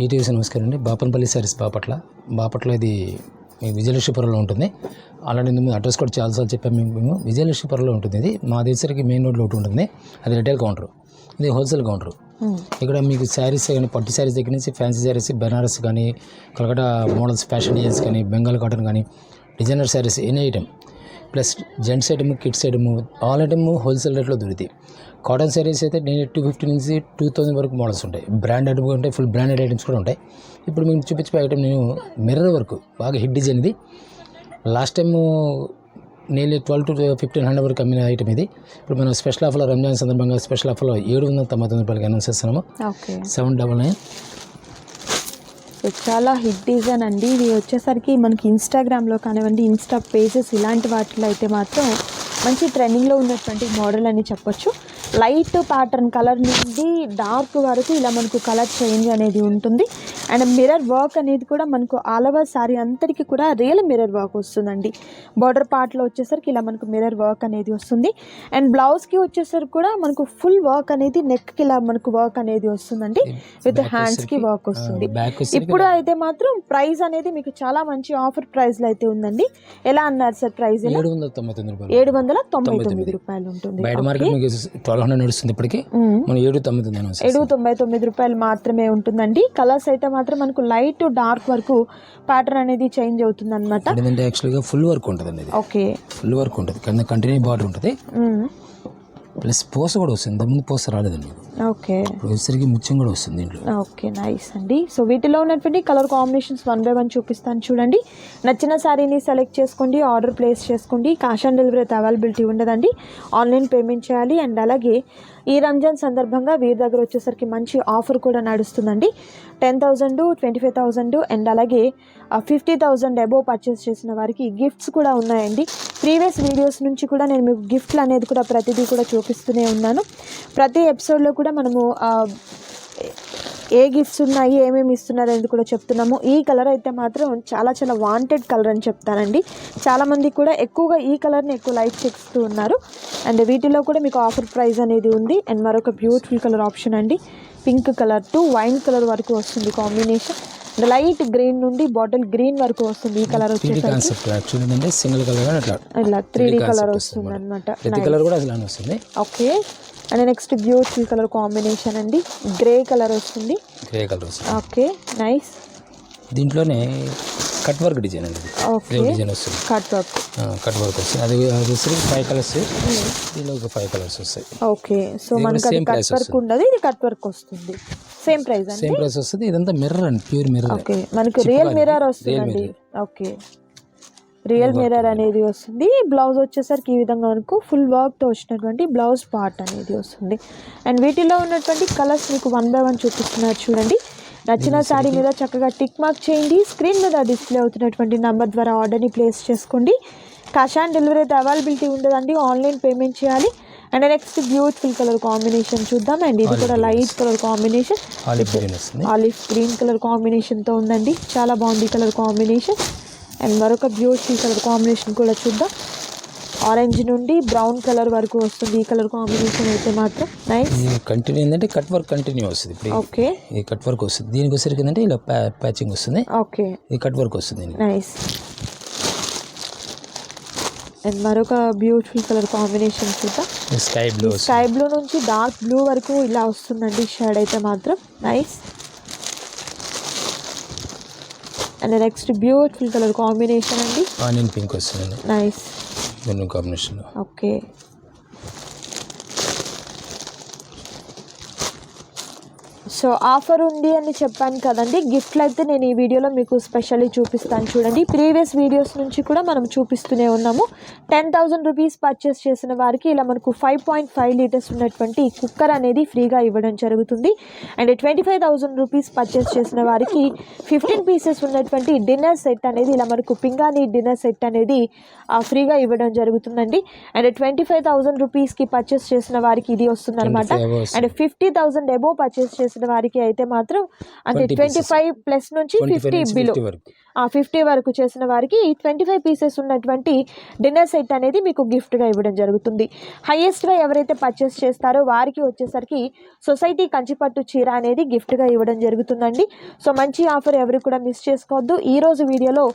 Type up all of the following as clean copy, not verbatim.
ఈటీవీసీ నమస్కారం అండి. బాపనపల్లి సారీస్ బాపట్ల ఇది మీ విజయలక్ష్మీపురంలో ఉంటుంది. ఆల్రెడీ మేము అడ్రస్ కూడా చాలాసార్లు చెప్పాము. మేము విజయలక్ష్మీపురంలో ఉంటుంది. ఇది మా దగ్గరికి మెయిన్ రోడ్లో ఒకటి ఉంటుంది. అది రిటైల్ కౌంటర్, ఇది హోల్సేల్ కౌంటర్. ఇక్కడ మీకు శారీస్ కానీ పట్టు శారీస్ దగ్గర నుంచి ఫ్యాన్సీ శారీస్, బెనారస్ కానీ, కలకటా మోడల్స్, ఫ్యాషన్ డిజైన్స్ కానీ, బెంగాల్ కాటన్ కానీ, designer saris, any item plus gents item, kids item, all item wholesale రేట్లో దొరుకుతాయి. కాటన్ శారీస్ అయితే నేను 250 నుంచి 2000 వరకు మోడల్స్ ఉంటాయి. బ్రాండ్ ఐటమ్ ఉంటాయి, ఫుల్ బ్రాండెడ్ ఐటమ్స్ కూడా ఉంటాయి. ఇప్పుడు మేము చూపించే ఐటమ్ నేను మిర్రర్ వర్క్ బాగా హిట్ డిజైన్. ఇది లాస్ట్ టైం నేను 1200 to 1500 వరకు అమ్మిన ఐటమ్ ఇది. ఇప్పుడు మనం స్పెషల్ ఆఫర్లో రంజాన్ సందర్భంగా స్పెషల్ ఆఫర్లో 799 రూపాయలకి అనౌన్స్ చేస్తున్నాము. 799. చాలా హిట్ డిజైన్ అండి. ఇది వచ్చేసరికి మనకి ఇన్స్టాగ్రామ్లో కానివ్వండి, ఇన్స్టా పేజెస్ ఇలాంటి వాటిలో అయితే మాత్రం మంచి ట్రెండింగ్లో ఉన్నటువంటి మోడల్ అని చెప్పొచ్చు. లైట్ ప్యాటర్న్ కలర్ నుండి డార్క్ వరకు ఇలా మనకు కలర్ చేంజ్ అనేది ఉంటుంది. అండ్ మిర్రర్ వర్క్ అనేది కూడా మనకు ఆల్ ఓవర్ సారీ అంతటికి కూడా రియల్ మిర్రర్ వర్క్ వస్తుందండి. బార్డర్ పార్ట్లో వచ్చేసరికి ఇలా మనకు మిర్రర్ వర్క్ అనేది వస్తుంది. అండ్ బ్లౌజ్కి వచ్చేసరికి కూడా మనకు ఫుల్ వర్క్ అనేది నెక్కి ఇలా మనకు వర్క్ అనేది వస్తుందండి. విత్ హ్యాండ్స్కి వర్క్ వస్తుంది. ఇప్పుడు అయితే మాత్రం ప్రైస్ అనేది మీకు చాలా మంచి ఆఫర్ ప్రైస్లో అయితే ఉందండి. ఎలా అన్నారు సార్ ప్రైస్? 799 రూపాయలు ఉంటుంది. 1200 నడుస్తుంది. ఇప్పటికి మనం 799 రూపాయలు మాత్రమే ఉంటుందండి. కలర్స్ అయితే మాత్రం మనకు లైట్ డార్క్ వరకు ప్యాటర్న్ అనేది చేంజ్ అవుతుంది అనమాట. యాక్చువల్గా ఫుల్ వర్క్ ఉంటుంది. ఓకే, ఫుల్ వర్క్ ఉంటుంది, కింద కంటిన్యూ బార్డర్ ఉంటుంది, ప్లస్ పూస కూడా వస్తుంది. ఇంతకుముందు పూస రాలేదండి. ఓకే, వచ్చేసరికి ముత్యం కూడా వస్తుంది దీంట్లో. ఓకే, నైస్ అండి. సో వీటిలో ఉన్నటువంటి కలర్ కాంబినేషన్స్ 1 by 1 చూపిస్తాను చూడండి. నచ్చిన శారీని సెలెక్ట్ చేసుకోండి, ఆర్డర్ ప్లేస్ చేసుకోండి. క్యాష్ ఆన్ డెలివరీ అయితే అవైలబిలిటీ ఉండదండి, ఆన్లైన్ పేమెంట్ చేయాలి. అండ్ అలాగే ఈ రంజాన్ సందర్భంగా వీరి దగ్గర వచ్చేసరికి మంచి ఆఫర్ కూడా నడుస్తుందండి. 10,000, 25,000 అండ్ అలాగే 50,000 అబోవ్ పర్చేస్ చేసిన వారికి గిఫ్ట్స్ కూడా ఉన్నాయండి. ప్రీవియస్ వీడియోస్ నుంచి కూడా నేను మీకు గిఫ్ట్లు అనేది కూడా ప్రతిదీ కూడా చూపిస్తూనే ఉన్నాను. ప్రతి ఎపిసోడ్లో కూడా మనము ఏ గిఫ్ట్స్ ఉన్నాయి, ఏమేమి ఇస్తున్నారు అనేది కూడా చెప్తున్నాము. ఈ కలర్ అయితే మాత్రం చాలా చాలా వాంటెడ్ కలర్ అని చెప్తానండి. చాలామంది కూడా ఎక్కువగా ఈ కలర్ని ఎక్కువ లైక్ చేస్తూ ఉన్నారు. అండ్ వీటిలో కూడా మీకు ఆఫర్ ప్రైస్ అనేది ఉంది. అండ్ మరొక బ్యూటిఫుల్ కలర్ ఆప్షన్ అండి, pink colour to wine colour వరకు వస్తుంది కాంబినేషన్. లైట్ గ్రీన్ నుండి బాటిల్ గ్రీన్ వరకు వస్తుంది. ఈ కలర్ వచ్చేసరికి సింగిల్ కలర్ ఇలా 3D కలర్ వస్తుంది అనమాట. Okay, and next beautiful colour combination అండి, గ్రే కలర్ వస్తుంది. Okay, nice. దీంట్లోనే కట్ వర్క్ డిజైన్ అండి. డిజైన్ వస్తుంది, కట్ వర్క్ వస్తుంది. అది 5 కలర్స్, దీనిలో ఒక 5 కలర్స్ వస్తాయి. ఓకే, సో మనకి కట్ వర్క్ ఉండదు, ఇది కట్ వర్క్ వస్తుంది. సేమ్ ప్రైస్ వస్తుంది. ఇదంతా మిర్రర్ అండి, ప్యూర్ మిర్రర్. ఓకే, మనకి రియల్ మిర్రర్ వస్తుందండి. ఓకే, రియల్ మిర్రర్ అనేది వస్తుంది. బ్లౌజ్ వచ్చేసరికి ఈ విధంగా మనకు ఫుల్ వర్క్తో వచ్చినటువంటి బ్లౌజ్ పార్ట్ అనేది వస్తుంది. అండ్ వీటిలో ఉన్నటువంటి కలర్స్ మీకు 1 by 1 చూపిస్తున్నారు చూడండి. నచ్చిన శారీ మీద చక్కగా టిక్ మార్క్ చేయండి. స్క్రీన్ మీద డిస్ప్లే అవుతున్నటువంటి నెంబర్ ద్వారా ఆర్డర్ని ప్లేస్ చేసుకోండి. క్యాష్ ఆన్ డెలివరీ అయితే అవైలబిలిటీ ఉండదండి, ఆన్లైన్ పేమెంట్ చేయాలి. And next beautiful colour combination చూద్దాం. అండ్ ఇది కూడా light colour combination, olive green colour కాంబినేషన్తో ఉందండి. చాలా బాగుంది కలర్ కాంబినేషన్. అండ్ మరొక బ్యూటిఫుల్ కలర్ కాంబినేషన్ కూడా చూద్దాం. ఆరెంజ్ నుండి బ్రౌన్ కలర్ వరకు వస్తుంది ఈ కలర్ కాంబినేషన్ అయితే మాత్రం. నైస్. కంటిన్యూ ఏంటంటే కట్ వర్క్ కంటిన్యూ వస్తుంది. ఓకే, ఈ కట్ వర్క్ వస్తుంది. దీనికి వచ్చేసరికి ఏంటంటే ఇలా ప్యాచింగ్ వస్తుంది. ఓకే, ఈ కట్ వర్క్ వస్తుంది. నైస్. అండ్ మరొక బ్యూటిఫుల్ కలర్ కాంబినేషన్ చూద్దాం. స్కై బ్లూ నుంచి డార్క్ బ్లూ వరకు ఇలా వస్తుందండి షేడ్ అయితే మాత్రం. Nice. And next beautiful colour combination అండి, ఆనియన్ పింక్ వస్తుంది. Nice combination. Okay, so offer ఉంది అని చెప్పాను కదండి. గిఫ్ట్లు అయితే నేను ఈ వీడియోలో మీకు స్పెషల్లీ చూపిస్తాను చూడండి. ప్రీవియస్ వీడియోస్ నుంచి కూడా మనం చూపిస్తూనే ఉన్నాము. 10,000 రూపీస్ పర్చేస్ చేసిన వారికి ఇలా మనకు 5.5 లీటర్స్ ఉన్నటువంటి కుక్కర్ అనేది ఫ్రీగా ఇవ్వడం జరుగుతుంది. అండ్ 25,000 రూపీస్ పర్చేస్ చేసిన వారికి 15 పీసెస్ ఉన్నటువంటి డిన్నర్ సెట్ అనేది ఇలా మనకు పింగాణి డిన్నర్ సెట్ అనేది ఫ్రీగా ఇవ్వడం జరుగుతుందండి. అండ్ 25,000 రూపీస్కి పర్చేస్ చేసిన వారికి ఇది వస్తుంది అనమాట. అండ్ 50,000 అబోవ్ పర్చేస్ చేసిన చేసిన వారికి అయితే మాత్రం అంటే 25 ప్లస్ నుంచి 50 బిలో 50 వరకు చేసిన వారికి 25 పీసెస్ ఉన్నటువంటి డిన్నర్ సెట్ అనేది మీకు గిఫ్ట్గా ఇవ్వడం జరుగుతుంది. హైయెస్ట్గా ఎవరైతే పర్చేస్ చేస్తారో వారికి వచ్చేసరికి సొసైటీ కంచిపట్టు చీర అనేది గిఫ్ట్గా ఇవ్వడం జరుగుతుందండి. సో మంచి ఆఫర్ ఎవరు కూడా మిస్ చేసుకోవద్దు. ఈరోజు వీడియోలో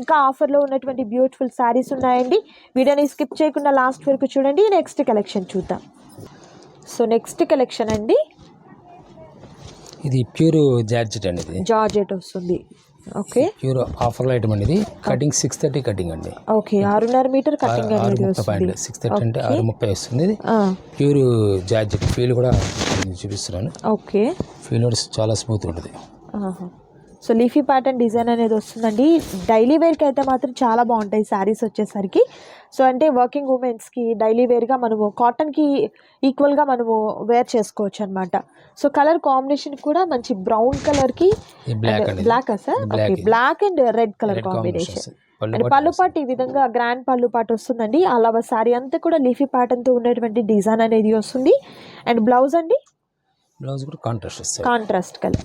ఇంకా ఆఫర్లో ఉన్నటువంటి బ్యూటిఫుల్ శారీస్ ఉన్నాయండి. వీడియోని స్కిప్ చేయకుండా లాస్ట్ వరకు చూడండి. నెక్స్ట్ కలెక్షన్ చూద్దాం. సో నెక్స్ట్ కలెక్షన్ అండి, ఇది ప్యూర్ జార్జెట్ అండి. ఇది జార్జెట్ వస్తుంది. ఓకే, ప్యూర్ ఆఫర్లో ఐటమ్ అండి. ఇది కటింగ్ 630 కటింగ్ అండి. ఓకే, 6.5 మీటర్ కటింగ్ అనేది వస్తుంది. 630 అంటే 630 వస్తుంది. ఇది ప్యూర్ జార్జెట్. ఫీల్ కూడా చూపిస్తున్నాను. ఓకే, ఫీల్ కూడా చాలా స్మూత్ ఉంటుంది. సో లీఫీ ప్యాటర్న్ డిజైన్ అనేది వస్తుందండి. డైలీ వేర్కి అయితే మాత్రం చాలా బాగుంటాయి శారీస్ వచ్చేసరికి. సో అంటే వర్కింగ్ ఉమెన్స్కి డైలీ వేర్గా మనము కాటన్కి ఈక్వల్గా మనము వేర్ చేసుకోవచ్చు అనమాట. సో కలర్ కాంబినేషన్ కూడా మంచి బ్రౌన్ కలర్కి black sir, okay, black and red colour combination. And పళ్ళు పాటు ఈ విధంగా గ్రాండ్ పళ్ళు పాటు వస్తుందండి. అలా శారీ అంతా కూడా లీఫీ ప్యాటర్న్తో ఉన్నటువంటి డిజైన్ అనేది వస్తుంది. అండ్ బ్లౌజ్ అండి, బ్లౌజ్ కూడా కాంట్రాస్ట్ కలర్.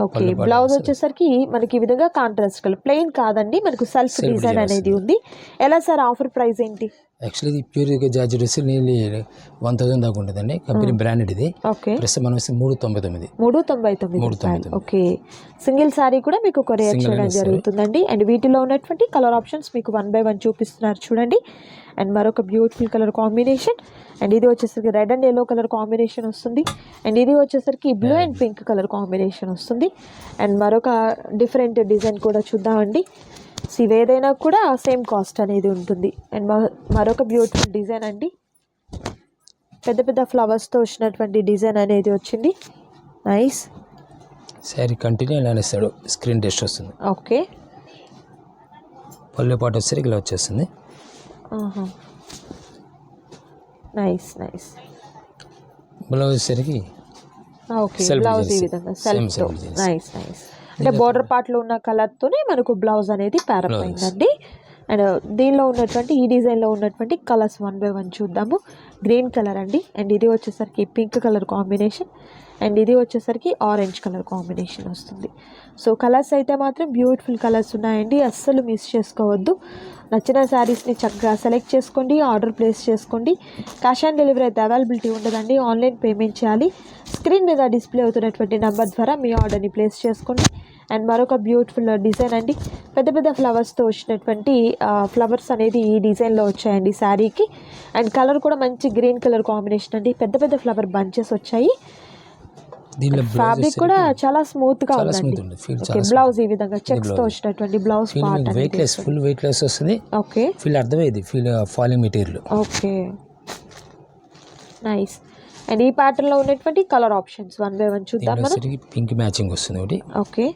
ఓకే, బ్లౌజ్ వచ్చేసరికి మనకి ఈ విధంగా కాంట్రాస్ట్ కలర్, ప్లెయిన్ కాదండి, మనకు సెల్ఫ్ డిజైన్ అనేది ఉంది. ఎలా సార్ ఆఫర్ ప్రైస్ ఏంటి? యాక్చువల్లీ ఇది ప్యూర్ జార్జెట్ వచ్చి నియర్లీ 1000 దాకా ఉంటుందండి. కంపెనీ బ్రాండెడ్ ఇది. ఓకే, ప్రస్తుతం మనం 399. 399. ఓకే, సింగిల్ శారీ కూడా మీకు కొరియర్ చేయడం జరుగుతుందండి. అండ్ వీటిలో ఉన్నటువంటి కలర్ ఆప్షన్స్ మీకు 1 by 1 చూపిస్తున్నారు చూడండి. అండ్ మరొక బ్యూటిఫుల్ కలర్ కాంబినేషన్. అండ్ ఇది వచ్చేసరికి red and yellow colour combination వస్తుంది. అండ్ ఇది వచ్చేసరికి blue and pink colour combination వస్తుంది. అండ్ మరొక డిఫరెంట్ డిజైన్ కూడా చూద్దామండి. సో ఇవేదైనా కూడా సేమ్ కాస్ట్ అనేది ఉంటుంది. అండ్ మరొక బ్యూటిఫుల్ డిజైన్ అండి, పెద్ద పెద్ద ఫ్లవర్స్తో వచ్చినటువంటి డిజైన్ అనేది వచ్చింది. నైస్. శారీ కంటిన్యూ ఇలా ఇస్తాడు. స్క్రీన్ టెస్ట్ వస్తుంది. ఓకే, పల్లె పాటు వచ్చేసరికి ఇలా వచ్చేస్తుంది. Nice nice. బ్లౌజ్ వచ్చేసరికి ఓకే, బ్లౌజ్ ఈ విధంగా సెల్ఫ్. Nice nice. అంటే బోర్డర్ పార్ట్లో ఉన్న కలర్తోనే మనకు బ్లౌజ్ అనేది ప్యారప్ అయిందండి. అండ్ దీనిలో ఉన్నటువంటి ఈ డిజైన్లో ఉన్నటువంటి కలర్స్ 1 by 1 చూద్దాము. గ్రీన్ కలర్ అండి. అండ్ ఇది వచ్చేసరికి పింక్ కలర్ కాంబినేషన్. అండ్ ఇది వచ్చేసరికి ఆరెంజ్ కలర్ కాంబినేషన్ వస్తుంది. సో కలర్స్ అయితే మాత్రం బ్యూటిఫుల్ కలర్స్ ఉన్నాయండి, అస్సలు మిస్ చేసుకోవద్దు. నచ్చిన శారీస్ని చక్కగా సెలెక్ట్ చేసుకోండి, ఆర్డర్ ప్లేస్ చేసుకోండి. క్యాష్ ఆన్ డెలివరీ అయితే అవైలబిలిటీ ఉండదండి, ఆన్లైన్ పేమెంట్ చేయాలి. స్క్రీన్ మీద డిస్ప్లే అవుతున్నటువంటి నెంబర్ ద్వారా మీ ఆర్డర్ని ప్లేస్ చేసుకోండి. అండ్ మరొక బ్యూటిఫుల్ డిజైన్ అండి, పెద్ద పెద్ద ఫ్లవర్స్తో వచ్చినటువంటి ఫ్లవర్స్ అనేది ఈ డిజైన్లో వచ్చాయండి శారీకి. అండ్ కలర్ కూడా మంచి గ్రీన్ కలర్ కాంబినేషన్ అండి, పెద్ద పెద్ద ఫ్లవర్ బంచెస్ వచ్చాయి. ఫ్యాబ్రిక్ కూడా చాలా స్మూత్ గా ఉందండి. బ్లౌజ్ ఈ విధంగా చెక్స్ తో వచ్చినటువంటి blouse part weightless, full weightless వస్తుంది. ఓకే, ఫీల్ అర్థమైంది, feel falling material. Okay, nice. And ఈ ప్యాటర్న్ లో ఉన్నటువంటి కలర్ ఆప్షన్స్ 1 by 1 చూద్దాం మనం. పింక్ మ్యాచింగ్ వస్తుంది ఒకటి. ఓకే,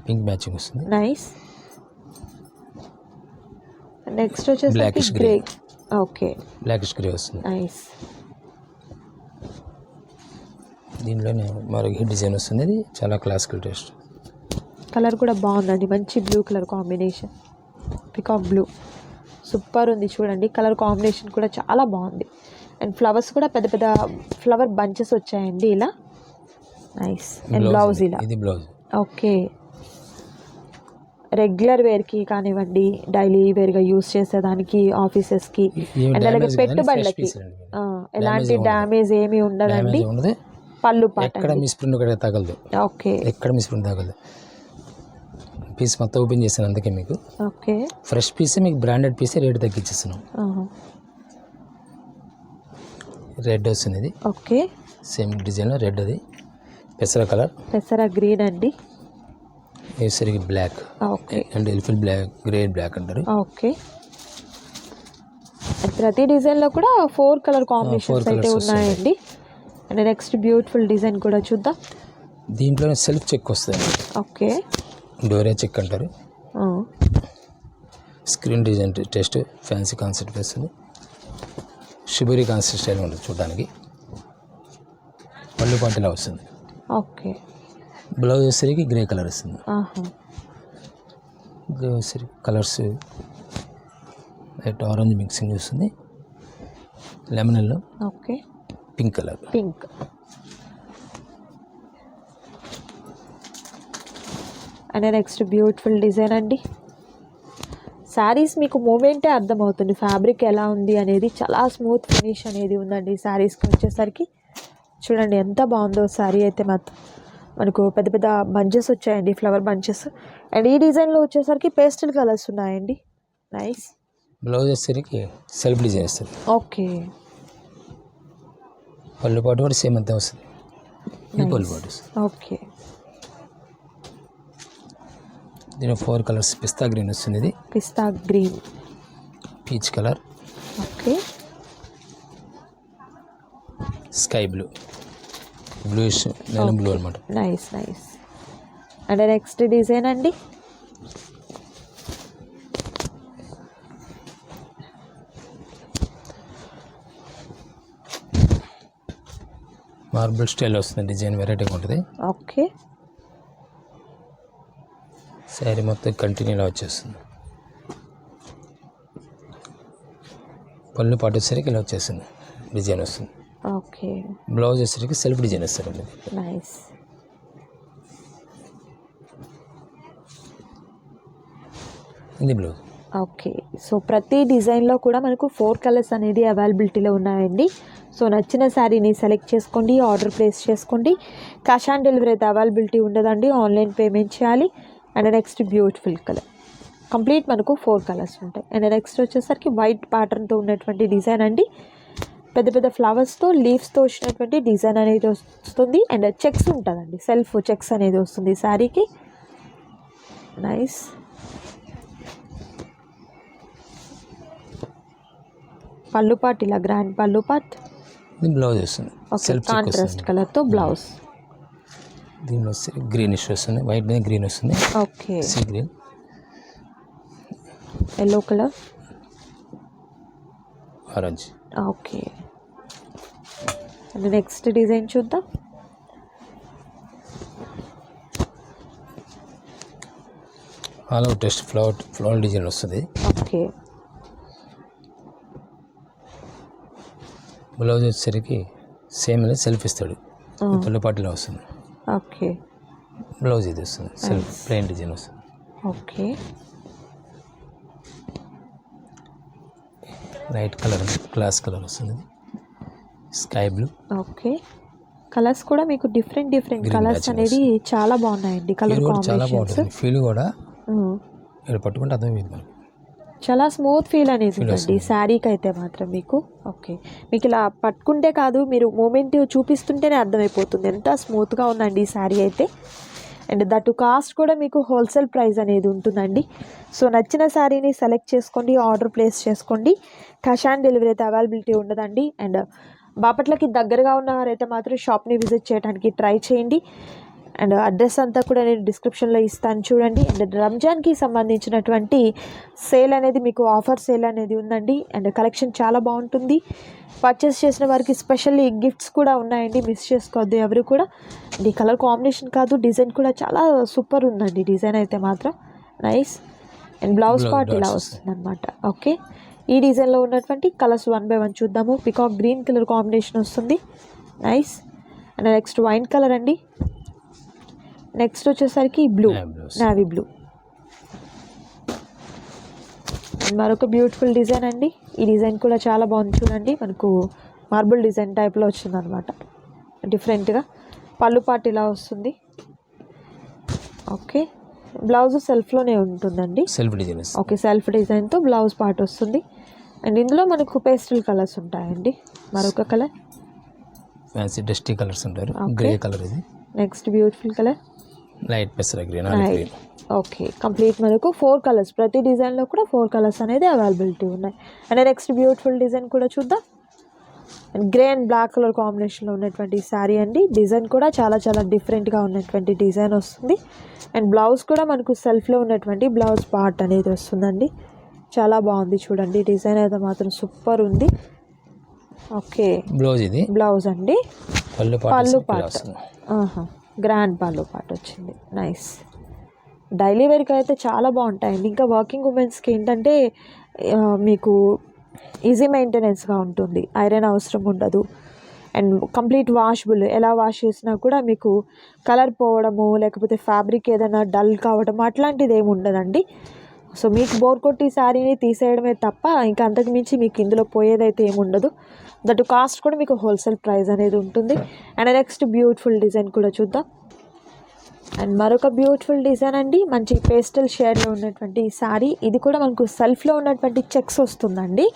పింక్ మ్యాచింగ్ వస్తుంది. నైస్. నెక్స్ట్ వచ్చేసి గ్రే. ఓకే, బ్లాకిష్ గ్రే వస్తుంది. నైస్. దీనిలోనే మరొక డిజైన్ వస్తుంది. ఇది చాలా క్లాసికల్ టేస్ట్. కలర్ కూడా బాగుందండి, మంచి blue colour combination, peacock blue. Super ఉంది చూడండి, కలర్ కాంబినేషన్ కూడా చాలా బాగుంది. అండ్ ఫ్లవర్స్ కూడా పెద్ద పెద్ద ఫ్లవర్ బంచెస్ వచ్చాయండి ఇలా. నైస్. అండ్ బ్లౌజ్ ఇలా. ఇది బ్లౌజ్. ఓకే, రెగ్యులర్ వేర్కి కానివ్వండి, డైలీ వేర్గా యూస్ చేసేదానికి, ఆఫీసెస్కి, అండ్ అలాగే పెట్టుబడులకి ఎలాంటి డ్యామేజ్ ఏమీ ఉండదండి. పళ్ళు పాట ఎక్కడ మిస్ ప్రింట్ కూడా తగలదు. ఓకే, ఎక్కడ మిస్ ప్రింట్ తగలదు. పీస్ మొత్తం ఓపెన్ చేశాను అందుకే మీకు. ఓకే, ఫ్రెష్ పీసే మీకు బ్రాండెడ్ పీసే రేట్ తగ్గించేస్తున్నాం. రెడ్ వస్తుంది ఇది. ఓకే, సేమ్ డిజైన్లో రెడ్. అది పెసర కలర్, పెసర గ్రీన్ అండి. సరికి black. Okay, and elephant black, grey black అంటారు. ఓకే, ప్రతి డిజైన్లో కూడా 4 కలర్ కాంబినేషన్స్ అయితే ఉన్నాయండి. అండ్ నెక్స్ట్ బ్యూటిఫుల్ డిజైన్ కూడా చూద్దాం. దీంట్లోనే సెల్ఫ్ చెక్ వస్తుంది. ఓకే, డోరియా చెక్ అంటారు. Screen design test, fancy concept వస్తుంది. షిబోరి కాన్సెప్ట్ స్టైల్ ఉంటుంది చూడడానికి. పళ్ళు పాటిలా వస్తుంది. ఓకే, బ్లౌజ్ వచ్చేసరికి గ్రే కలర్ వస్తుంది. గ్రే వచ్చేసరికి కలర్స్ లైట్ ఆరెంజ్ మిక్సింగ్ వస్తుంది. Lemon yellow. Okay, pink colour. Pink. And next beautiful design అండి. శారీస్ మీకు మూమెంటే అర్థమవుతుంది ఫ్యాబ్రిక్ ఎలా ఉంది అనేది. చాలా స్మూత్ ఫినిష్ అనేది ఉందండి శారీస్కి వచ్చేసరికి. చూడండి ఎంత బాగుందో శారీ అయితే మాత్రం. మనకు పెద్ద పెద్ద బంచెస్ వచ్చాయండి, ఫ్లవర్ బంచెస్. అండ్ ఈ డిజైన్లో వచ్చేసరికి పేస్టల్ కలర్స్ ఉన్నాయండి. నైస్. బ్లౌజ్ వచ్చేసరికి సెల్ఫ్ డిజైన్ వస్తుంది. ఓకే. పళ్ళు పాటు కూడా సేమ్ అంతే వస్తుంది. పళ్ళు పాటు ఓకే. దీని 4 కలర్స్. పిస్తా గ్రీన్ వస్తుంది, ఇది పిస్తా green, peach colour, okay, sky blue, bluish నీలం బ్లూ అనమాట. Nice nice. And next design అండి. మార్బుల్ స్టైల్ వస్తుంది, డిజైన్ వెరైటీగా ఉంటుంది. ఓకే. శారీ మొత్తం కంటిన్యూలా వచ్చేస్తుంది. పళ్ళు పాటు వచ్చేసరికి ఇలా వచ్చేస్తుంది, డిజైన్ వస్తుంది. ఓకే. బ్లౌజ్ వచ్చేసరికి సెల్ఫ్ డిజైన్ వస్తుంది. నైస్. ఇది బ్లౌజ్. ఓకే. సో ప్రతి డిజైన్లో కూడా మనకు 4 కలర్స్ అనేది అవైలబిలిటీలో ఉన్నాయండి. సో నచ్చిన శారీని సెలెక్ట్ చేసుకోండి, ఆర్డర్ ప్లేస్ చేసుకోండి. క్యాష్ ఆన్ డెలివరీ అయితే అవైలబిలిటీ ఉండదండి, ఆన్లైన్ పేమెంట్ చేయాలి. And next beautiful colour, complete మనకు 4 కలర్స్ ఉంటాయి. అండ్ నెక్స్ట్ వచ్చేసరికి వైట్ ప్యాటర్న్తో ఉన్నటువంటి డిజైన్ అండి. పెద్ద పెద్ద ఫ్లవర్స్తో లీవ్స్తో వచ్చినటువంటి డిజైన్ అనేది వస్తుంది. అండ్ చెక్స్ ఉంటుందండి, సెల్ఫ్ చెక్స్ అనేది వస్తుంది శారీకి. నైస్. పళ్ళు పాట్ ఇలా గ్రాండ్ పళ్ళు పాట్. బ్లౌజ్ వస్తుంది, సెల్ఫ్ కాంట్రాస్ట్ కలర్తో బ్లౌజ్. దీనిలో గ్రీనిష్ వస్తుంది, వైట్ మీద గ్రీన్ వస్తుంది. Okay. Sea green, yellow colour, orange. Okay. And next design చూద్దాం. All out test flower design వస్తుంది. ఓకే. బ్లౌజ్ వచ్చేసరికి సేమ్ అనేది సెల్ఫ్ ఇస్తాడు, పళ్ళు పాటులో వస్తుంది. ఓకే. బ్లౌజ్ ఇది వస్తుంది, సెల్ఫ్ ప్లెయిన్ డిజైన్ వస్తుంది. Okay. Light colour, glass colour వస్తుంది, స్కై బ్లూ. ఓకే. కలర్స్ కూడా మీకు డిఫరెంట్ కలర్స్ అనేది చాలా బాగున్నాయండి. కలర్ చాలా బాగుంటుంది, ఫీల్ కూడా ఇక్కడ పట్టుకుంటే అర్థమైంది మనకి. చాలా స్మూత్ ఫీల్ అనేది ఉందండి శారీకి అయితే మాత్రం మీకు. ఓకే. మీకు ఇలా పట్టుకుంటే కాదు, మీరు మూమెంట్ చూపిస్తుంటేనే అర్థమైపోతుంది ఎంత స్మూత్గా ఉందండి ఈ శారీ అయితే. అండ్ దట్ కాస్ట్ కూడా మీకు హోల్సేల్ ప్రైస్ అనేది ఉంటుందండి. సో నచ్చిన శారీని సెలెక్ట్ చేసుకోండి, ఆర్డర్ ప్లేస్ చేసుకోండి. క్యాష్ ఆన్ డెలివరీ అయితే అవైలబిలిటీ ఉండదండి. అండ్ బాపట్లకి దగ్గరగా ఉన్నవారైతే మాత్రం షాప్ని విజిట్ చేయడానికి ట్రై చేయండి. అండ్ అడ్రస్ అంతా కూడా నేను డిస్క్రిప్షన్లో ఇస్తాను చూడండి. అండ్ రంజాన్కి సంబంధించినటువంటి సేల్ అనేది మీకు ఆఫర్ సేల్ అనేది ఉందండి. అండ్ కలెక్షన్ చాలా బాగుంటుంది. పర్చేస్ చేసిన వారికి స్పెషల్లీ గిఫ్ట్స్ కూడా ఉన్నాయండి, మిస్ చేసుకోవద్దు ఎవరు కూడా. అండ్ ఈ కలర్ కాంబినేషన్ కాదు, డిజైన్ కూడా చాలా సూపర్ ఉందండి డిజైన్ అయితే మాత్రం. నైస్. అండ్ బ్లౌజ్ పార్ట్ ఇలా వస్తుంది అనమాట. ఓకే. ఈ డిజైన్లో ఉన్నటువంటి కలర్స్ 1 by 1 చూద్దాము. పికాక్ గ్రీన్ కలర్ కాంబినేషన్ వస్తుంది. Nice. And next wine colour అండి. నెక్స్ట్ వచ్చేసరికి బ్లూ, నావీ బ్లూ. మరొక బ్యూటిఫుల్ డిజైన్ అండి. ఈ డిజైన్ కూడా చాలా బాగుంది చూడండి. మనకు మార్బుల్ డిజైన్ టైప్లో వచ్చింది అనమాట, డిఫరెంట్గా. పళ్ళు పాటు ఇలా వస్తుంది. ఓకే. బ్లౌజ్ సెల్ఫ్లోనే ఉంటుందండి, సెల్ఫ్ డిజైన్. ఓకే. సెల్ఫ్ డిజైన్తో బ్లౌజ్ పార్ట్ వస్తుంది. అండ్ ఇందులో మనకు పేస్టల్ కలర్స్ ఉంటాయండి. మరొక కలర్ ఫ్యాన్సీ డస్టీ కలర్స్ ఉంటారు, గ్రే కలర్ ఇది. నెక్స్ట్ బ్యూటిఫుల్ కలర్ లైట్ పెసర గ్రీన్. ఓకే. కంప్లీట్ మనకు 4 కలర్స్, ప్రతి డిజైన్లో కూడా 4 కలర్స్ అనేది అవైలబిలిటీ ఉన్నాయి. అండ్ నెక్స్ట్ బ్యూటిఫుల్ డిజైన్ కూడా చూద్దాం. And grey and black colour కాంబినేషన్లో ఉన్నటువంటి శారీ అండి. డిజైన్ కూడా చాలా చాలా డిఫరెంట్గా ఉన్నటువంటి డిజైన్ వస్తుంది. అండ్ బ్లౌజ్ కూడా మనకు సెల్ఫ్లో ఉన్నటువంటి బ్లౌజ్ పార్ట్ అనేది వస్తుందండి. చాలా బాగుంది చూడండి, డిజైన్ అయితే మాత్రం సూపర్ ఉంది. ఓకే. బ్లౌజ్ ఇది, బ్లౌజ్ అండి. పళ్ళు పార్ట్, గ్రాండ్ పళ్ళు పార్ట్ వచ్చింది. నైస్. డైలీ వేర్కి అయితే చాలా బాగుంటాయండి. ఇంకా వర్కింగ్ ఉమెన్స్కి ఏంటంటే మీకు ఈజీ మెయింటెనెన్స్గా ఉంటుంది, ఐరన్ అవసరం ఉండదు. అండ్ కంప్లీట్ వాషబుల్, ఎలా వాష్ చేసినా కూడా మీకు కలర్ పోవడము లేకపోతే ఫ్యాబ్రిక్ ఏదైనా డల్ కావడం అట్లాంటిది ఏమి ఉండదండి. సో మీకు బోర్ కొట్టి శారీని తీసేయడమే తప్ప ఇంకా అంతకు మించి మీకు ఇందులో పోయేదైతే ఏమి ఉండదు. దట్ కాస్ట్ కూడా మీకు హోల్సేల్ ప్రైస్ అనేది ఉంటుంది. అండ్ నెక్స్ట్ బ్యూటిఫుల్ డిజైన్ కూడా చూద్దాం. అండ్ మరొక బ్యూటిఫుల్ డిజైన్ అండి, మంచి పేస్టల్ షేడ్లో ఉన్నటువంటి ఈ శారీ. ఇది కూడా మనకు సెల్ఫ్లో ఉన్నటువంటి చెక్స్ వస్తుందండి.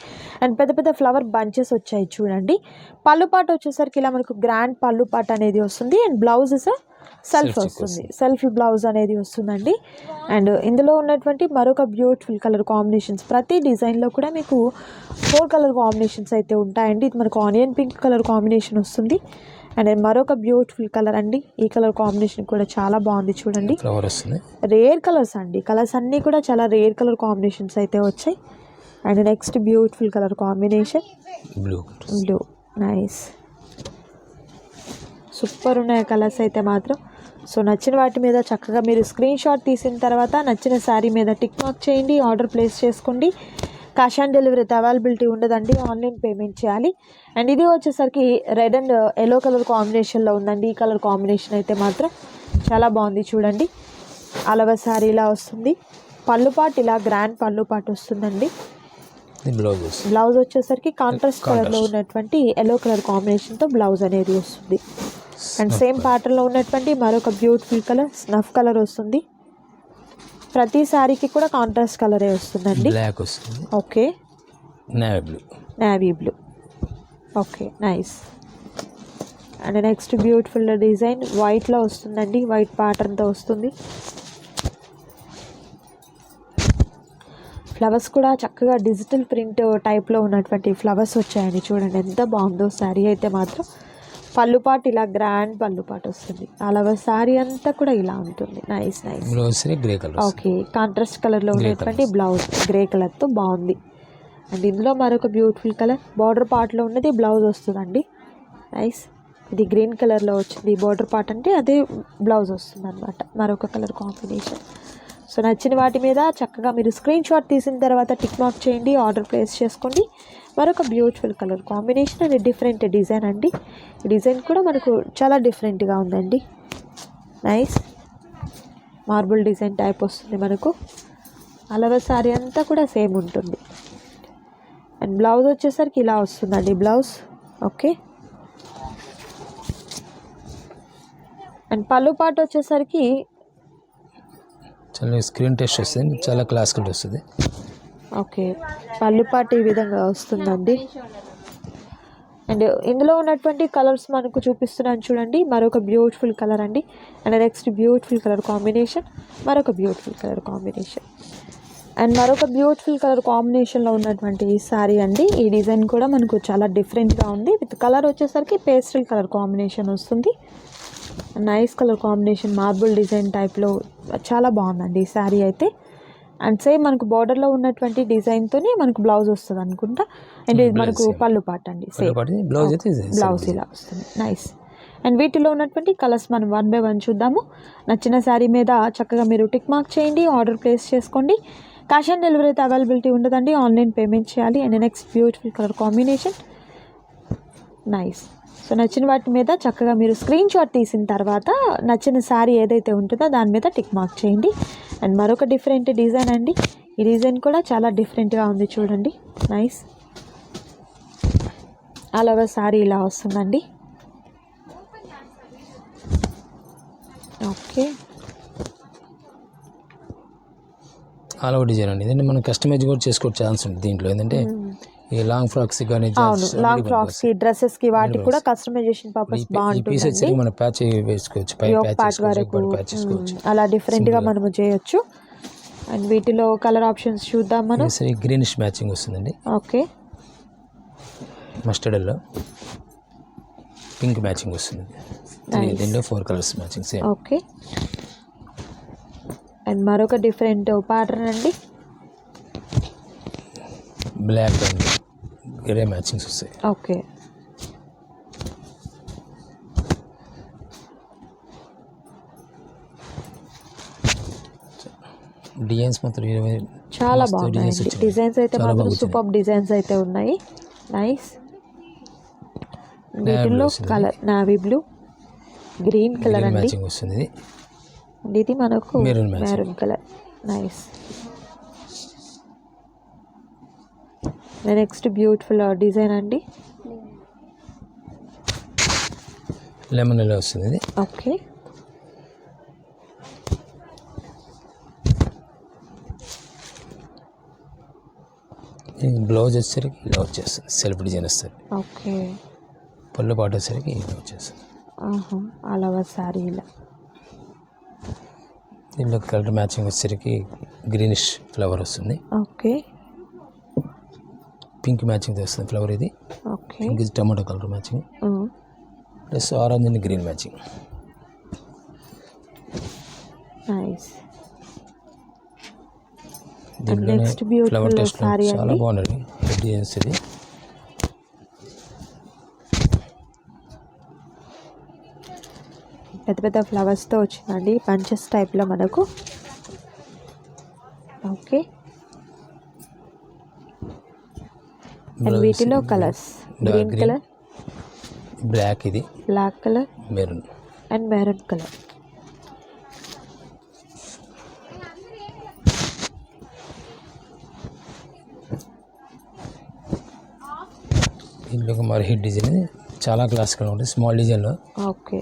అండ్ పెద్ద పెద్ద ఫ్లవర్ బంచెస్ వచ్చాయి చూడండి. పళ్ళు పాటు వచ్చేసరికి ఇలా మనకు గ్రాండ్ పళ్ళు పాటు అనేది వస్తుంది. అండ్ బ్లౌజ్ సెల్ఫ్ వస్తుంది, సెల్ఫ్ బ్లౌజ్ అనేది వస్తుందండి. అండ్ ఇందులో ఉన్నటువంటి మరొక బ్యూటిఫుల్ కలర్ కాంబినేషన్స్, ప్రతి డిజైన్లో కూడా మీకు 4 కలర్ కాంబినేషన్స్ అయితే ఉంటాయండి. ఇది మనకు ఆనియన్ పింక్ కలర్ కాంబినేషన్ వస్తుంది. అండ్ మరొక బ్యూటిఫుల్ కలర్ అండి, ఈ కలర్ కాంబినేషన్ కూడా చాలా బాగుంది చూడండి. ఫ్లవర్ వస్తుంది, రేర్ కలర్స్ అండి, కలర్స్ అన్నీ కూడా చాలా రేర్ కలర్ కాంబినేషన్స్ అయితే వచ్చాయి. And next beautiful colour combination blue, nice, super ఉన్నాయి కలర్స్ అయితే మాత్రం. సో నచ్చిన వాటి మీద చక్కగా మీరు స్క్రీన్ షాట్ తీసిన తర్వాత నచ్చిన శారీ మీద టిక్ మార్క్ చేయండి, ఆర్డర్ ప్లేస్ చేసుకోండి. క్యాష్ ఆన్ డెలివరీ అవైలబిలిటీ ఉండదండి, ఆన్లైన్ పేమెంట్ చేయాలి. అండ్ ఇది వచ్చేసరికి రెడ్ అండ్ ఎల్లో కలర్ కాంబినేషన్లో ఉందండి. ఈ కలర్ కాంబినేషన్ అయితే మాత్రం చాలా బాగుంది చూడండి. అలవ శారీ ఇలా వస్తుంది, పళ్ళు పాటు ఇలా గ్రాండ్ పళ్ళు పాటు వస్తుందండి. బ్లౌజ్ వచ్చేసరికి కాంట్రాస్ట్ కలర్లో ఉన్నటువంటి ఎల్లో కలర్ కాంబినేషన్తో బ్లౌజ్ అనేది వస్తుంది. అండ్ సేమ్ ప్యాటర్న్లో ఉన్నటువంటి మరొక బ్యూటిఫుల్ కలర్ స్నఫ్ కలర్ వస్తుంది. ప్రతి శారీకి కూడా కాంట్రాస్ట్ కలరే వస్తుందండి. బ్లాక్ వస్తుంది, okay, navy blue, okay, nice. And next beautiful design వైట్లో వస్తుందండి, వైట్ ప్యాటర్న్తో వస్తుంది. ఫ్లవర్స్ కూడా చక్కగా డిజిటల్ ప్రింట్ టైప్లో ఉన్నటువంటి ఫ్లవర్స్ వచ్చాయండి చూడండి, ఎంత బాగుందో శారీ అయితే మాత్రం. పళ్ళు పాటు ఇలా గ్రాండ్ పళ్ళు పాటు వస్తుంది. అలా శారీ అంతా కూడా ఇలా ఉంటుంది, nice nice. Grey colour, okay, contrast కలర్లో ఉన్నటువంటి బ్లౌజ్ గ్రే కలర్తో బాగుంది. అండ్ ఇందులో మరొక బ్యూటిఫుల్ కలర్ బార్డర్ పార్ట్లో ఉన్నది బ్లౌజ్ వస్తుందండి, నైస్. ఇది గ్రీన్ కలర్లో వచ్చింది బార్డర్ పార్ట్, అంటే అదే బ్లౌజ్ వస్తుంది అనమాట, మరొక కలర్ కాంబినేషన్. సో నచ్చిన వాటి మీద చక్కగా మీరు స్క్రీన్ షాట్ తీసిన తర్వాత టిక్ మార్క్ చేయండి, ఆర్డర్ ప్లేస్ చేసుకోండి. మరొక beautiful colour combination and different design అండి. ఈ డిజైన్ కూడా మనకు చాలా డిఫరెంట్గా ఉందండి, నైస్. మార్బుల్ డిజైన్ టైప్ వస్తుంది మనకు. అలవ శారీ అంతా కూడా సేమ్ ఉంటుంది. అండ్ బ్లౌజ్ వచ్చేసరికి ఇలా వస్తుందండి బ్లౌజ్, ఓకే. అండ్ పళ్ళు పాటు వచ్చేసరికి చాలా స్క్రీన్ టెస్ట్ వస్తుంది, చాలా క్లాసికల్ వస్తుంది. ఓకే, పళ్ళు పాటు ఈ విధంగా వస్తుందండి. అండ్ ఇందులో ఉన్నటువంటి కలర్స్ మనకు చూపిస్తున్నాను చూడండి. మరొక బ్యూటిఫుల్ కలర్ అండి. And next beautiful colour combination, మరొక బ్యూటిఫుల్ కలర్ కాంబినేషన్. అండ్ మరొక బ్యూటిఫుల్ కలర్ కాంబినేషన్లో ఉన్నటువంటి ఈ శారీ అండి. ఈ డిజైన్ కూడా మనకు చాలా డిఫరెంట్గా ఉంది. విత్ కలర్ వచ్చేసరికి పేస్టల్ కలర్ కాంబినేషన్ వస్తుంది, nice colour combination, marble design టైప్లో చాలా బాగుందండి ఈ శారీ అయితే. అండ్ సేమ్ మనకు బార్డర్లో ఉన్నటువంటి డిజైన్తోనే మనకు బ్లౌజ్ వస్తుంది అనుకుంటా. అండ్ ఇది మనకు పళ్ళు పాట అండి, సేమ్ బ్లౌజ్ ఇలా వస్తుంది, నైస్. అండ్ వీటిలో ఉన్నటువంటి కలర్స్ మనం 1 by 1 చూద్దాము. నచ్చిన శారీ మీద చక్కగా మీరు టిక్ మార్క్ చేయండి, ఆర్డర్ ప్లేస్ చేసుకోండి. క్యాష్ ఆన్ డెలివరీ అయితే అవైలబిలిటీ ఉండదండి, ఆన్లైన్ పేమెంట్ చేయాలి. And next beautiful colour combination, nice. So నచ్చిన వాటి మీద చక్కగా మీరు స్క్రీన్ షాట్ తీసిన తర్వాత నచ్చిన శారీ ఏదైతే ఉంటుందో దాని మీద టిక్ మార్క్ చేయండి. అండ్ మరొక డిఫరెంట్ డిజైన్ అండి. ఈ డిజైన్ కూడా చాలా డిఫరెంట్గా ఉంది చూడండి, నైస్. అలాగా శారీ ఇలా వస్తుందండి, ఓకే. ఆల్ ఓవర్ డిజైన్ అండి. ఏంటంటే మనం కస్టమైజ్ కూడా చేసుకోవడం ఛాన్స్ ఉంటుంది దీంట్లో. ఏంటంటే ఈ లాంగ్ ఫ్రాక్స్ కానీ, అవును, లాంగ్ ఫ్రాక్స్ కి, డ్రెస్సెస్ కి, వాటికి కూడా కస్టమైజేషన్ పర్పస్ బాగుంటుంది. మనం ప్యాచ్ వేసుకోవచ్చు, పై ప్యాచ్ వరకు చేసుకోవచ్చు, అలా డిఫరెంట్ గా మనము చేయొచ్చు. అండ్ వీటిలో కలర్ ఆప్షన్స్ చూద్దాం మనం. గ్రీనిష్ మ్యాచింగ్ వస్తుందండి, okay. Mustard yellow, pink matching వస్తుంది. దీంట్లో 4 colours matching same, okay. And మరొక డిఫరెంట్ ప్యాటర్న్ అండి, బ్లాక్ అండ్ గ్రే మ్యాచింగ్స్ వస్తాయి, ఓకే. డిజైన్స్ మాత్రం చాలా బాగున్నాయి. డిజైన్స్ అయితే మాత్రం సూపర్ డిజైన్స్ అయితే ఉన్నాయి, నైస్ వీటిల్లో colour navy blue, green colour అండి. మ్యాచింగ్ వస్తుంది ఇది. ఇది మనకు maroon maroon colour. Nice. Next beautiful design అండి. లెమన్ ఎల్లో వస్తుంది ఇది. ఓకే. బ్లౌజ్ వచ్చేసరికి ఇలా వచ్చేస్తుంది, సెల్ఫ్ డిజైన్ వస్తుంది. ఓకే. పళ్ళు పాటు వచ్చేసరికి ఇలా వచ్చేస్తుంది. అలా సారీ ఇలా. దీనిలో కలర్ మ్యాచింగ్ వచ్చేసరికి గ్రీనిష్ ఫ్లవర్ వస్తుంది. ఓకే. పింక్ మ్యాచింగ్ వస్తుంది ఫ్లవర్ ఇది. Okay. Pink tomato colour matching plus orange and green matching. Nice. దీంట్లోనే next beautiful flower test sari చాలా అండి. బాగున్నది. డిజైన్స్ ఇది. పెద్ద పెద్ద ఫ్లవర్స్తో వచ్చిందండి, పంచెస్ టైప్లో మనకు. ఓకే. అండ్ వీటిలో కలర్స్ గ్రీన్ కలర్, బ్లాక్ ఇది, black colour maroon and maroon colour. దీంట్లో ఒక మరి హిట్ డిజైన్ ఇది. చాలా క్లాసికల్ ఉంటుంది, స్మాల్ డిజైన్లో. ఓకే.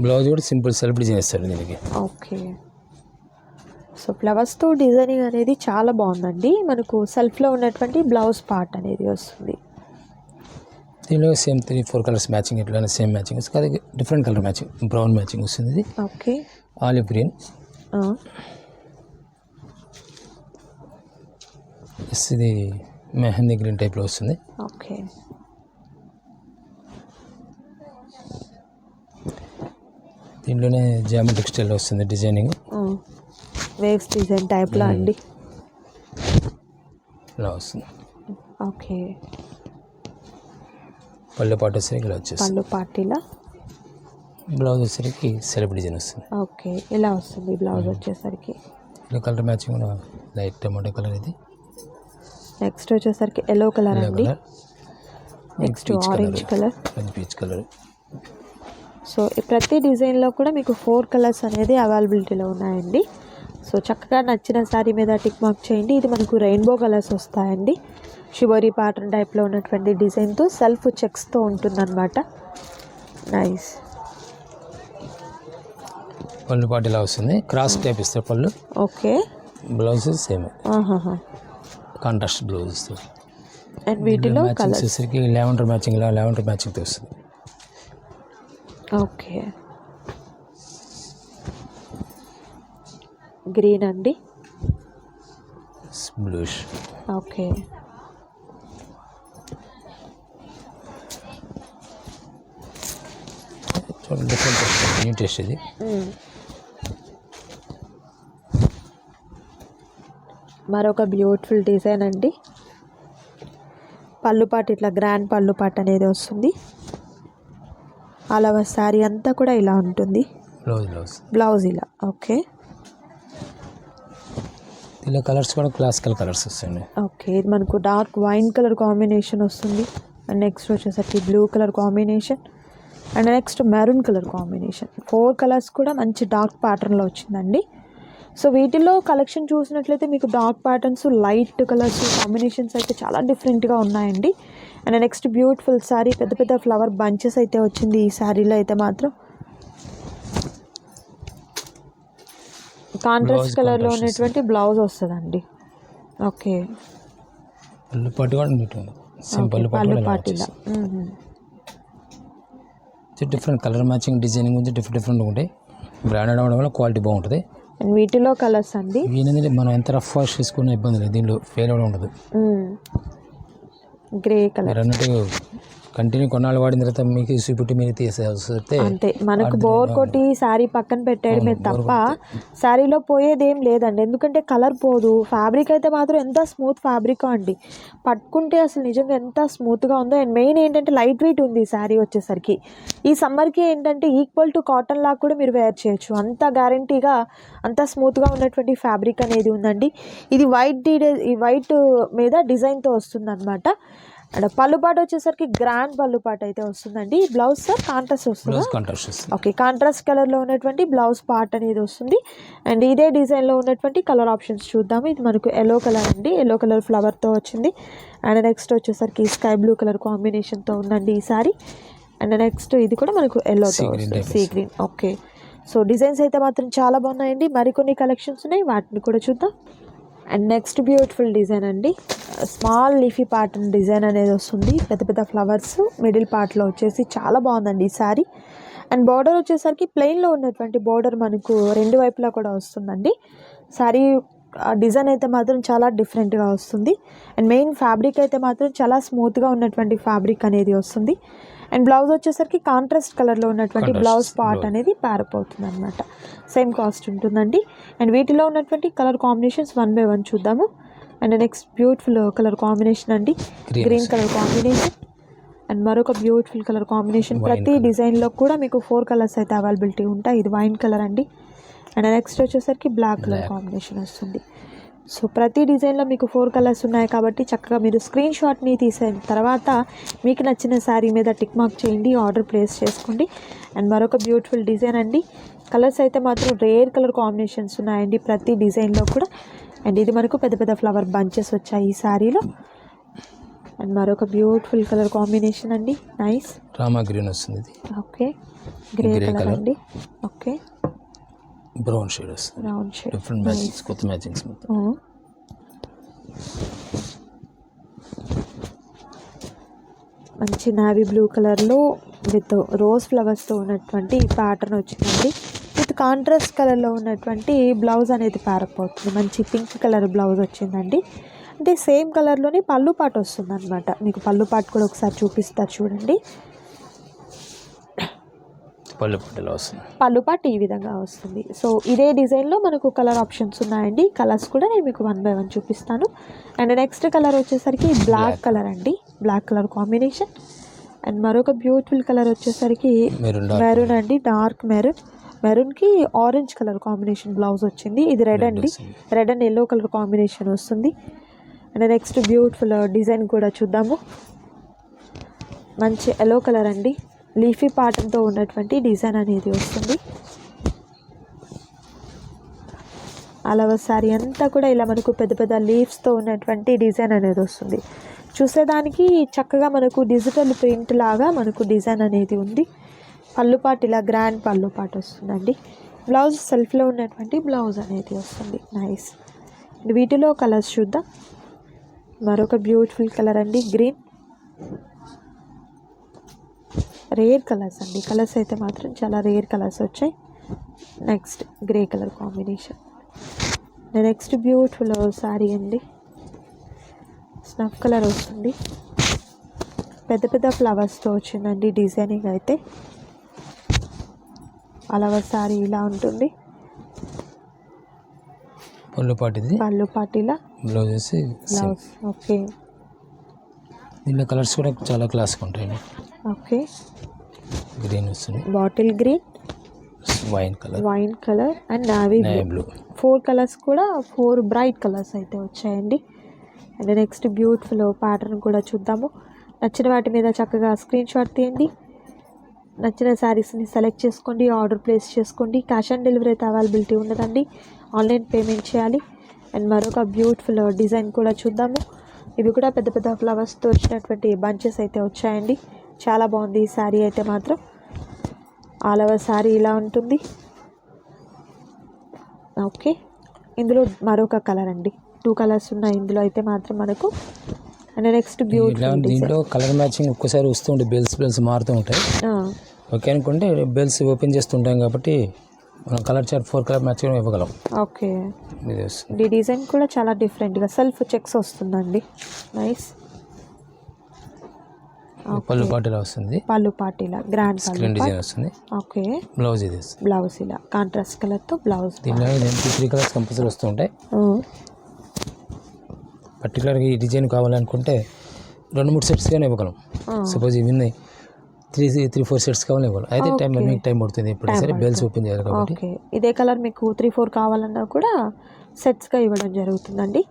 బ్లౌజ్ కూడా సింపుల్ సెల్ఫ్ డిజైన్ ఇస్తారు దీనికి. ఓకే. సో ఫ్లవర్స్తో డిజైనింగ్ అనేది చాలా బాగుందండి. మనకు సెల్ఫ్లో ఉన్నటువంటి బ్లౌజ్ పార్ట్ అనేది వస్తుంది. దీనిలో సేమ్ 3-4 కలర్స్ మ్యాచింగ్, ఎట్లయినా సేమ్ మ్యాచింగ్ వస్తుంది, అది different colour matching, brown matching వస్తుంది ఇది. ఓకే. ఆలివ్ గ్రీన్, ఇది మెహందీ గ్రీన్ టైప్లో వస్తుంది. ఓకే. దీంట్లోనే జామెట్రిక్ స్టైల్లో వస్తుంది డిజైనింగ్. వేవ్స్ డిజైన్ టైప్లో అండి. ఇలా వస్తుంది. ఓకే. పళ్ళు పాటు వచ్చేసరికి ఇలా వచ్చేస్తుంది. పళ్ళు పార్టీలా. బ్లౌజ్ వచ్చేసరికి సెల్ఫ్ డిజైన్ వస్తుంది. ఓకే. ఇలా వస్తుంది బ్లౌజ్ వచ్చేసరికి. ఇలా కలర్ మ్యాచింగ్ కూడా లైట్ టమాటో కలర్ ఇది. నెక్స్ట్ వచ్చేసరికి ఎల్లో కలర్ అండి. Next orange colour, peach colour. So ప్రతి డిజైన్లో కూడా మీకు 4 కలర్స్ అనేది అవైలబిలిటీలో ఉన్నాయండి. సో చక్కగా నచ్చిన శారీ మీద టిక్ మార్క్ చేయండి. ఇది మనకు రెయిన్బో కలర్స్ వస్తాయండి. షిబోరీ ప్యాటర్న్ టైప్లో ఉన్నటువంటి డిజైన్తో సెల్ఫ్ చెక్స్తో ఉంటుందన్నమాట. నైస్. పళ్ళు పాటు ఇలా వస్తుంది, క్రాస్ టైప్ ఇస్తారు పళ్ళు. Okay. Blouse same contrast blouse ఇస్తారు. అండ్ వీటిలో కలర్స్ వచ్చేసరికి లెవెండర్ మ్యాచింగ్, ఇలా లెవెండర్ మ్యాచింగ్తో వస్తుంది. ఓకే. గ్రీన్ అండి. బ్లూష్. ఓకే. చూడండి డిఫరెంట్ టేస్ట్, న్యూ టేస్ట్ ఇది. మరొక బ్యూటిఫుల్ డిజైన్ అండి. పళ్ళు పాటు ఇట్లా గ్రాండ్ పళ్ళు పాటు అనేది వస్తుంది. అలా శారీ అంతా కూడా ఇలా ఉంటుంది. బ్లౌజ్ ఇలా. ఓకే. ఇలా కలర్స్ కూడా క్లాసికల్ కలర్స్ వస్తాయండి. ఓకే. ఇది మనకు డార్క్ వైన్ కలర్ కాంబినేషన్ వస్తుంది. అండ్ నెక్స్ట్ వచ్చేసరికి blue colour combination and next maroon colour combination. 4 colours కూడా మంచి డార్క్ ప్యాటర్న్లో వచ్చిందండి. సో వీటిలో కలెక్షన్ చూసినట్లయితే మీకు dark patterns, light colours combinations అయితే చాలా డిఫరెంట్గా ఉన్నాయండి. అండ్ నెక్స్ట్ బ్యూటిఫుల్ శారీ, పెద్ద పెద్ద ఫ్లవర్ బంచెస్ అయితే వచ్చింది ఈ శారీలో అయితే మాత్రం. కాంట్రాస్ట్ కలర్లో ఉన్నటువంటి బ్లౌజ్ వస్తుందండి. ఓకే. పళ్ళు పాటు కూడా సింపుల్ పళ్ళు పాటిలా. డిఫరెంట్ కలర్ మ్యాచింగ్ డిజైనింగ్ గురించి డిఫరెంట్ ఉంటాయి. బ్రాండెడ్ అవ్వడం వల్ల క్వాలిటీ బాగుంటుంది. అండ్ వీటిలో కలర్స్ అండి. వీనది మనం ఎంత రఫ్ వాష్ చేసుకున్న ఇబ్బంది లేదు, దీనిలో ఫెయిల్ అవ్వడం ఉండదు. గ్రే కలర్ అన్నట్టు కంటిన్యూ కొన్నాళ్ళు వాడిన తర్వాత మీకు చూపుట్టి మీరు తీసేస్తే అంతే, మనకు బోర్ కొట్టి శారీ పక్కన పెట్టేయడమే తప్ప శారీలో పోయేది ఏం లేదండి. ఎందుకంటే కలర్ పోదు. ఫ్యాబ్రిక్ అయితే మాత్రం ఎంత స్మూత్ ఫ్యాబ్రిక్ అండి, పట్టుకుంటే అసలు నిజంగా ఎంత స్మూత్గా ఉందో. అండ్ మెయిన్ ఏంటంటే లైట్ వెయిట్ ఉంది శారీ వచ్చేసరికి. ఈ సమ్మర్కి ఏంటంటే ఈక్వల్ టు కాటన్ లాగా కూడా మీరు వేర్ చేయొచ్చు, అంత గ్యారంటీగా అంత స్మూత్గా ఉన్నటువంటి ఫ్యాబ్రిక్ అనేది ఉందండి. ఇది వైట్ మీద డిజైన్తో వస్తుంది అనమాట. అండ్ పళ్ళుపాటు వచ్చేసరికి గ్రాండ్ పళ్ళుపాటు అయితే వస్తుందండి. బ్లౌజ్ సార్ కాంట్రాస్ట్ వస్తుంది. ఓకే, కాంట్రాస్ట్ కలర్లో ఉన్నటువంటి బ్లౌజ్ పార్ట్ అనేది వస్తుంది. అండ్ ఇదే డిజైన్లో ఉన్నటువంటి కలర్ ఆప్షన్స్ చూద్దాము. ఇది మనకు ఎల్లో కలర్ అండి, ఎల్లో కలర్ ఫ్లవర్తో వచ్చింది. అండ్ నెక్స్ట్ వచ్చేసరికి స్కై బ్లూ కలర్ కాంబినేషన్తో ఉందండి ఈ సారీ. అండ్ నెక్స్ట్ ఇది కూడా మనకు ఎల్లోతో వస్తుంది, sea green. Okay, so designs అయితే మాత్రం చాలా బాగున్నాయండి. మరికొన్ని కలెక్షన్స్ ఉన్నాయి, వాటిని కూడా చూద్దాం. అండ్ నెక్స్ట్ బ్యూటిఫుల్ డిజైన్ అండి, స్మాల్ లీఫీ ప్యాటర్న్ డిజైన్ అనేది వస్తుంది. పెద్ద పెద్ద ఫ్లవర్స్ మిడిల్ పార్ట్లో వచ్చేసి చాలా బాగుందండి ఈ సారీ. అండ్ బార్డర్ వచ్చేసరికి ప్లెయిన్లో ఉన్నటువంటి బార్డర్ మనకు రెండు వైపులా కూడా వస్తుందండి. సారీ డిజైన్ అయితే మాత్రం చాలా డిఫరెంట్గా వస్తుంది. అండ్ మెయిన్ ఫ్యాబ్రిక్ అయితే మాత్రం చాలా స్మూత్గా ఉన్నటువంటి ఫ్యాబ్రిక్ అనేది వస్తుంది. అండ్ బ్లౌజ్ వచ్చేసరికి కాంట్రాస్ట్ కలర్లో ఉన్నటువంటి బ్లౌజ్ పార్ట్ అనేది ప్యారప్ అవుతుంది అనమాట. సేమ్ కాస్ట్ ఉంటుందండి. అండ్ వీటిలో ఉన్నటువంటి కలర్ కాంబినేషన్స్ 1 by 1 చూద్దాము. And next beautiful colour combination అండి, గ్రీన్ కలర్ కాంబినేషన్. అండ్ మరొక బ్యూటిఫుల్ కలర్ కాంబినేషన్. ప్రతి డిజైన్లో కూడా మీకు 4 కలర్స్ అయితే అవైలబిలిటీ ఉంటాయి. ఇది వైన్ కలర్ అండి. అండ్ నెక్స్ట్ వచ్చేసరికి బ్లాక్ కలర్ కాంబినేషన్ వస్తుంది. సో ప్రతి డిజైన్లో మీకు 4 కలర్స్ ఉన్నాయి కాబట్టి చక్కగా మీరు స్క్రీన్ షాట్ని తీసిన తర్వాత మీకు నచ్చిన శారీ మీద టిక్ మార్క్ చేయండి, ఆర్డర్ ప్లేస్ చేసుకోండి. అండ్ మరొక బ్యూటిఫుల్ డిజైన్ అండి. కలర్స్ అయితే మాత్రం రేర్ కలర్ కాంబినేషన్స్ ఉన్నాయండి ప్రతి డిజైన్లో కూడా. అండ్ ఇది మనకు పెద్ద పెద్ద ఫ్లవర్ బంచెస్ వచ్చాయి ఈ శారీలో. అండ్ మరొక బ్యూటిఫుల్ కలర్ కాంబినేషన్ అండి, నైస్ రామా గ్రీన్ వస్తుంది. ఓకే, గ్రే కలర్ అండి. ఓకే, బ్రౌన్ షేడ్ వస్తుంది, బ్రౌన్ షేడ్, డిఫరెంట్ మ్యాచింగ్స్, కొత్త మ్యాచింగ్స్ మొత్తం. మంచి నావీ బ్లూ కలర్లో విత్ రోజ్ ఫ్లవర్స్తో ఉన్నటువంటి ప్యాటర్న్ వచ్చిందండి. విత్ కాంట్రాస్ట్ కలర్లో ఉన్నటువంటి బ్లౌజ్ అనేది ప్యారప్ అవుతుంది. మంచి పింక్ కలర్ బ్లౌజ్ వచ్చిందండి. అంటే సేమ్ కలర్లోనే పళ్ళు పాటు వస్తుంది అనమాట. మీకు పళ్ళు పాటు కూడా ఒకసారి చూపిస్తారు చూడండి. పళ్ళు పాటు ఈ విధంగా వస్తుంది. సో ఇదే డిజైన్లో మనకు కలర్ ఆప్షన్స్ ఉన్నాయండి. కలర్స్ కూడా నేను మీకు 1 by 1 చూపిస్తాను. అండ్ నెక్స్ట్ కలర్ వచ్చేసరికి బ్లాక్ కలర్ అండి, బ్లాక్ కలర్ కాంబినేషన్. అండ్ మరొక బ్యూటిఫుల్ కలర్ వచ్చేసరికి మెరూన్ అండి, డార్క్ మెరూన్. మెరూన్కి ఆరెంజ్ కలర్ కాంబినేషన్ బ్లౌజ్ వచ్చింది. ఇది రెడ్ అండి, red and yellow colour combination వస్తుంది. అండ్ నెక్స్ట్ బ్యూటిఫుల్ డిజైన్ కూడా చూద్దాము. మంచి ఎల్లో కలర్ అండి, లీఫీ ప్యాటర్న్తో ఉన్నటువంటి డిజైన్ అనేది వస్తుంది. అలవ శారీ అంతా కూడా ఇలా మనకు పెద్ద పెద్ద లీవ్స్తో ఉన్నటువంటి డిజైన్ అనేది వస్తుంది. చూసేదానికి చక్కగా మనకు డిజిటల్ ప్రింట్ లాగా మనకు డిజైన్ అనేది ఉంది. పళ్ళు పాటు ఇలా గ్రాండ్ పళ్ళు పాటు వస్తుందండి. బ్లౌజ్ సెల్ఫ్లో ఉన్నటువంటి బ్లౌజ్ అనేది వస్తుంది, నైస్. వీటిలో కలర్స్ చూద్దాం. మరొక బ్యూటిఫుల్ కలర్ అండి, గ్రీన్. రేర్ కలర్స్ అండి, కలర్స్ అయితే మాత్రం చాలా రేర్ కలర్స్ వచ్చాయి. Next grey colour combination. Next beautiful sari అండి, స్నఫ్ కలర్ వస్తుంది. పెద్ద పెద్ద ఫ్లవర్స్తో వచ్చిందండి డిజైనింగ్ అయితే. అలవ శారీ ఇలా ఉంటుంది. పళ్ళు పాటిలా బ్లౌజ్. ఓకే, దీనిలో కలర్స్ కూడా చాలా క్లాస్గా ఉంటాయండి. ఓకే, గ్రీన్ వస్తుంది, bottle green, wine colour and navy blue. 4 colours కూడా 4 బ్రైట్ కలర్స్ అయితే వచ్చాయండి. అండ్ నెక్స్ట్ బ్యూటిఫుల్ ప్యాటర్న్ కూడా చూద్దాము. నచ్చిన వాటి మీద చక్కగా స్క్రీన్ షాట్ తీయండి. నచ్చిన శారీస్ని సెలెక్ట్ చేసుకోండి, ఆర్డర్ ప్లేస్ చేసుకోండి. క్యాష్ ఆన్ డెలివరీ అయితే అవైలబిలిటీ ఉండదండి, ఆన్లైన్ పేమెంట్ చేయాలి. అండ్ మరొక బ్యూటిఫుల్ డిజైన్ కూడా చూద్దాము. ఇవి కూడా పెద్ద పెద్ద ఫ్లవర్స్తో వచ్చినటువంటి బంచెస్ అయితే వచ్చాయండి. చాలా బాగుంది ఈ శారీ అయితే మాత్రం. ఆల్ ఓవర్ శారీ ఇలా ఉంటుంది. ఓకే, ఇందులో మరొక కలర్ అండి, 2 కలర్స్ ఉన్నాయి ఇందులో అయితే మాత్రం మనకు. అండ్ నెక్స్ట్ బ్యూటిఫుల్ దీంట్లో కలర్ మ్యాచింగ్ ఒక్కసారి వస్తుంటే బెల్స్ మారుతూ ఉంటాయి. ఓకే అనుకుంటే బెల్స్ ఓపెన్ చేస్తుంటాం కాబట్టి మనం కలర్ చార్ట్ 4 కలర్ మ్యాచింగ్ ఇవ్వగలం. ఓకే, ఈ డిజైన్ కూడా చాలా డిఫరెంట్గా సెల్ఫ్ చెక్స్ వస్తుందండి, నైస్. పళ్ళు పాటు ఇలా వస్తుంది, పళ్ళు పాటీలా గ్రాండ్ పళ్ళు స్క్రీన్ డిజైన్ వస్తుంది, ఓకే. బ్లౌజ్ ఇది. బ్లౌజ్ ఇలా కాంట్రాస్ట్ కలర్తో బ్లౌజ్. దీనిలో 3 కలర్స్ కంపల్సరీ వస్తూ ఉంటాయి. పర్టికులర్గా ఈ డిజైన్ కావాలనుకుంటే 2-3 సెట్స్ కానీ ఇవ్వగలం. సపోజ్ ఇవన్నీ 3-4 సెట్స్ కావాలి ఇవ్వాలి. అయితే మీకు టైం పడుతుంది. ఇప్పుడు సరే బెల్స్ ఓపెన్ చేయాలి కాబట్టి ఓకే. ఇదే కలర్ మీకు 3-4 కావాలన్నా కూడా సెట్స్గా ఇవ్వడం జరుగుతుందండి.